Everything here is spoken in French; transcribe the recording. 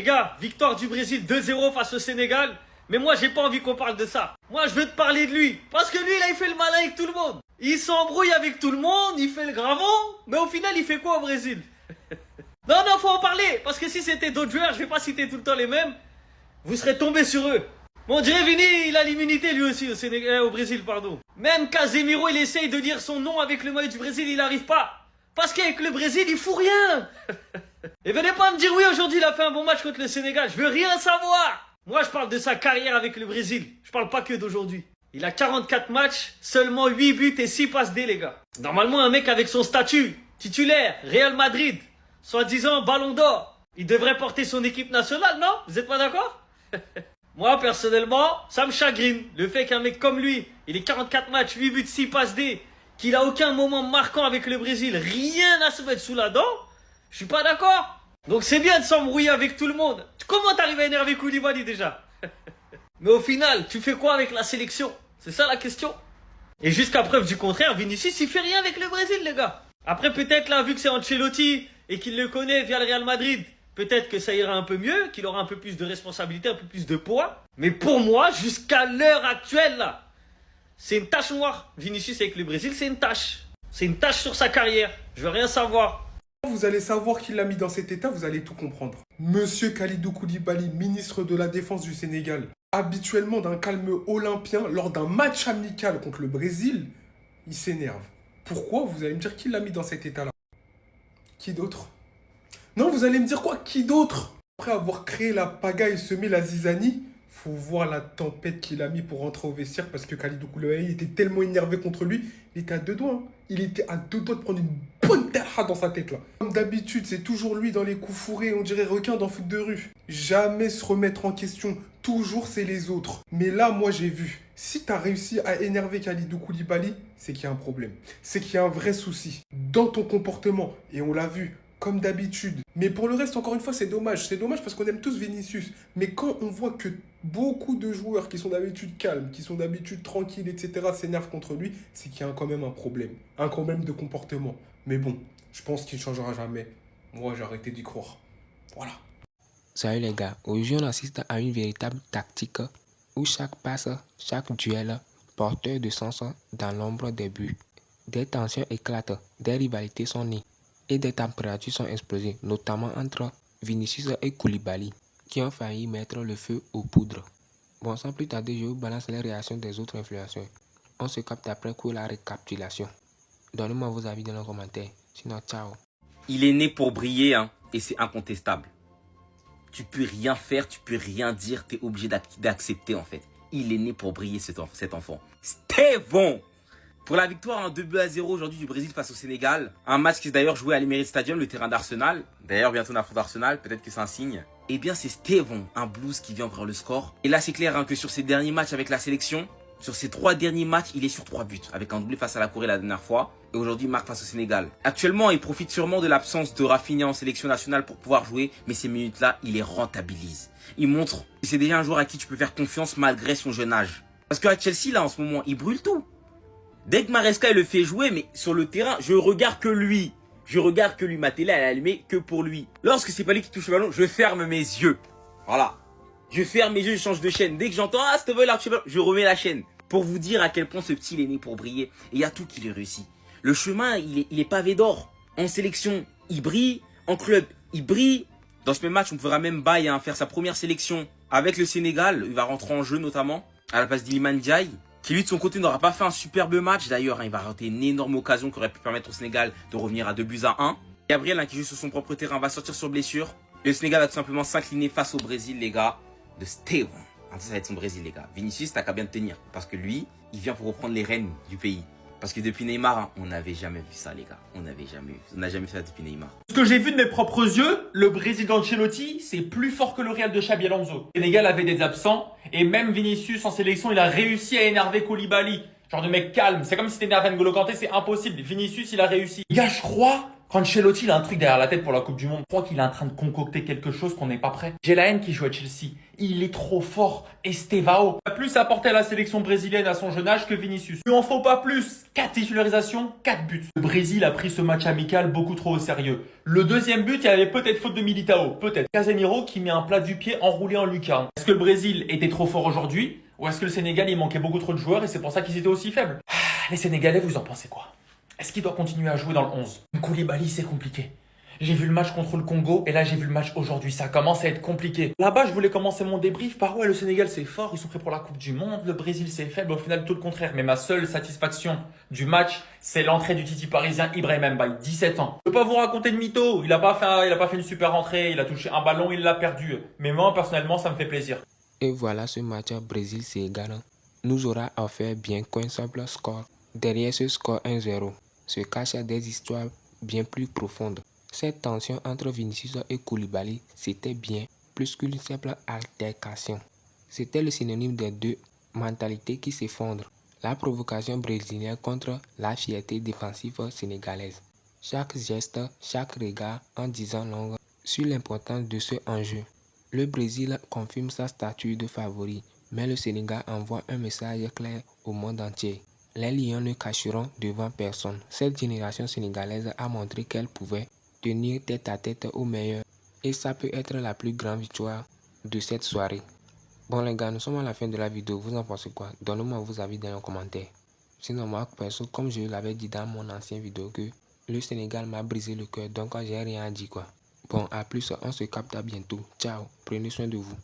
gars, victoire du Brésil 2-0 face au Sénégal. Mais moi, j'ai pas envie qu'on parle de ça. Moi, je veux te parler de lui. Parce que lui, là, il fait le malin avec tout le monde. Il s'embrouille avec tout le monde, il fait le gravant. Mais au final, il fait quoi au Brésil? Non, non, faut en parler. Parce que si c'était d'autres joueurs, je vais pas citer tout le temps les mêmes, vous serez tombés sur eux. Bon, on dirait Vini, il a l'immunité lui aussi au Brésil, pardon. Même Casemiro, il essaye de dire son nom avec le maillot du Brésil, il n'arrive pas. Parce qu'avec le Brésil, il fout rien. Et venez pas me dire oui, aujourd'hui il a fait un bon match contre le Sénégal. Je veux rien savoir. Moi, je parle de sa carrière avec le Brésil. Je parle pas que d'aujourd'hui. Il a 44 matchs, seulement 8 buts et 6 passes D, les gars. Normalement, un mec avec son statut, titulaire, Real Madrid, soi-disant Ballon d'Or, il devrait porter son équipe nationale, non? Vous êtes pas d'accord? Moi, personnellement, ça me chagrine. Le fait qu'un mec comme lui, il ait 44 matchs, 8 buts, 6 passes D, qu'il a aucun moment marquant avec le Brésil, rien à se mettre sous la dent, je suis pas d'accord. Donc c'est bien de s'embrouiller avec tout le monde. Comment t'arrives à énerver Koulibaly déjà? Mais au final, tu fais quoi avec la sélection? C'est ça la question. Et jusqu'à preuve du contraire, Vinicius, il fait rien avec le Brésil, les gars. Après, peut-être là, vu que c'est Ancelotti et qu'il le connaît via le Real Madrid, peut-être que ça ira un peu mieux, qu'il aura un peu plus de responsabilité, un peu plus de poids. Mais pour moi, jusqu'à l'heure actuelle, là, c'est une tache noire. Vinicius avec le Brésil, c'est une tache. C'est une tache sur sa carrière. Je veux rien savoir. Vous allez savoir qui l'a mis dans cet état, vous allez tout comprendre. Monsieur Kalidou Koulibaly, ministre de la Défense du Sénégal, habituellement d'un calme olympien, lors d'un match amical contre le Brésil, il s'énerve. Pourquoi? Vous allez me dire qui l'a mis dans cet état-là? Qui d'autre? Non, vous allez me dire quoi? Qui d'autre? Après avoir créé la pagaille et semé la zizanie, faut voir la tempête qu'il a mis pour rentrer au vestiaire parce que Kalidou Koulibaly était tellement énervé contre lui, il était à deux doigts. Hein. Il était à deux doigts de prendre une bonne terre dans sa tête là. Comme d'habitude, c'est toujours lui dans les coups fourrés, on dirait requin dans foot de rue. Jamais se remettre en question, toujours c'est les autres. Mais là, moi j'ai vu, si t'as réussi à énerver Kalidou Koulibaly, c'est qu'il y a un problème. C'est qu'il y a un vrai souci dans ton comportement. Et on l'a vu. Comme d'habitude. Mais pour le reste, encore une fois, c'est dommage. C'est dommage parce qu'on aime tous Vinicius. Mais quand on voit que beaucoup de joueurs qui sont d'habitude calmes, qui sont d'habitude tranquilles, etc., s'énervent contre lui, c'est qu'il y a quand même un problème. Un problème de comportement. Mais bon, je pense qu'il ne changera jamais. Moi, j'ai arrêté d'y croire. Voilà. Salut les gars, aujourd'hui on assiste à une véritable tactique où chaque passe, chaque duel, porteur de sens dans l'ombre des buts. Des tensions éclatent, des rivalités sont nées. Et des températures sont explosées, notamment entre Vinicius et Koulibaly, qui ont failli mettre le feu aux poudres. Bon, sans plus tarder, je vous balance les réactions des autres influenceurs. On se capte après coup la récapitulation. Donnez-moi vos avis dans les commentaires. Sinon, ciao. Il est né pour briller, hein, et c'est incontestable. Tu peux rien faire, tu peux rien dire, tu es obligé d'accepter en fait. Il est né pour briller cet enfant. Stéphane! Pour la victoire, 2-0 aujourd'hui du Brésil face au Sénégal. Un match qui est d'ailleurs joué à l'Emirates Stadium, le terrain d'Arsenal. D'ailleurs, bientôt on affronte Arsenal, peut-être que c'est un signe. Eh bien, c'est Stéphane, un blues qui vient ouvrir le score. Et là, c'est clair hein, que sur ses derniers matchs avec la sélection, sur ses 3 derniers matchs, il est sur 3 buts. Avec un doublé face à la Corée la dernière fois. Et aujourd'hui, il marque face au Sénégal. Actuellement, il profite sûrement de l'absence de Rafinha en sélection nationale pour pouvoir jouer. Mais ces minutes-là, il les rentabilise. Il montre que c'est déjà un joueur à qui tu peux faire confiance malgré son jeune âge. Parce qu'à Chelsea, là, en ce moment, il brûle tout. Dès que Maresca il le fait jouer, mais sur le terrain, je regarde que lui. Je regarde que lui. Ma télé, elle est allumée que pour lui. Lorsque c'est pas lui qui touche le ballon, je ferme mes yeux. Voilà. Je ferme mes yeux, je change de chaîne. Dès que j'entends, ah, Stéphane, il a touché le ballon, je remets la chaîne. Pour vous dire à quel point ce petit, il est né pour briller. Et il y a tout qui lui réussit. Le chemin, il est pavé d'or. En sélection, il brille. En club, il brille. Dans ce même match, on verra même Baye hein, faire sa première sélection avec le Sénégal. Il va rentrer en jeu notamment à la place d'Iliman Ndiaye. Qui lui de son côté n'aura pas fait un superbe match d'ailleurs, hein, il va rater une énorme occasion qui aurait pu permettre au Sénégal de revenir à 2-1. Gabriel hein, qui joue sur son propre terrain va sortir sur blessure. Et le Sénégal va tout simplement s'incliner face au Brésil les gars de Stéphane. Ça va être son Brésil les gars. Vinicius t'as qu'à bien te tenir parce que lui il vient pour reprendre les rênes du pays. Parce que depuis Neymar, hein, on n'avait jamais vu ça les gars. On n'a jamais vu ça depuis Neymar. Ce que j'ai vu de mes propres yeux, le Brésil d'Ancelotti, c'est plus fort que le Real de Xabi Alonso. Le Sénégal avait des absents et même Vinicius en sélection, il a réussi à énerver Koulibaly. Genre de mec calme. C'est comme si t'énerves N'Golo Kanté, c'est impossible. Vinicius, il a réussi. Les gars, je crois Ancelotti, il a un truc derrière la tête pour la Coupe du Monde. Je crois qu'il est en train de concocter quelque chose qu'on n'est pas prêt. J'ai la haine qui joue à Chelsea. Il est trop fort. Estevao a plus apporté à la sélection brésilienne à son jeune âge que Vinicius. Il en faut pas plus. 4 titularisations, 4 buts. Le Brésil a pris ce match amical beaucoup trop au sérieux. Le deuxième but, il y avait peut-être faute de Militao. Peut-être Casemiro qui met un plat du pied enroulé en lucarne. Est-ce que le Brésil était trop fort aujourd'hui? Ou est-ce que le Sénégal, il manquait beaucoup trop de joueurs et c'est pour ça qu'ils étaient aussi faibles? Les Sénégalais, vous en pensez quoi? Est-ce qu'il doit continuer à jouer dans le 11? Koulibaly, c'est compliqué. J'ai vu le match contre le Congo et là j'ai vu le match aujourd'hui. Ça commence à être compliqué. Là-bas, je voulais commencer mon débrief par ouais, le Sénégal c'est fort, ils sont prêts pour la Coupe du Monde, le Brésil c'est faible, au final tout le contraire. Mais ma seule satisfaction du match, c'est l'entrée du Titi parisien Ibrahima Mbaye, 17 ans. Je peux pas vous raconter de mytho, il a pas fait une super entrée, il a touché un ballon, il l'a perdu. Mais moi personnellement, ça me fait plaisir. Et voilà ce match Brésil-Sénégal nous aura offert bien qu'un simple score. Derrière ce score 1-0 se cachent des histoires bien plus profondes. Cette tension entre Vinicius et Koulibaly, c'était bien plus qu'une simple altercation. C'était le synonyme des deux mentalités qui s'effondrent. La provocation brésilienne contre la fierté défensive sénégalaise. Chaque geste, chaque regard en disant long sur l'importance de ce enjeu. Le Brésil confirme sa statue de favori, mais le Sénégal envoie un message clair au monde entier. Les Lions ne cacheront devant personne. Cette génération sénégalaise a montré qu'elle pouvait tenir tête à tête au meilleur. Et ça peut être la plus grande victoire de cette soirée. Bon les gars, nous sommes à la fin de la vidéo. Vous en pensez quoi? Donnez-moi vos avis dans les commentaires. Sinon moi, perso, comme je l'avais dit dans mon ancienne vidéo, que le Sénégal m'a brisé le cœur. Donc j'ai rien à dire quoi. Bon, à plus, on se capte à bientôt. Ciao, prenez soin de vous.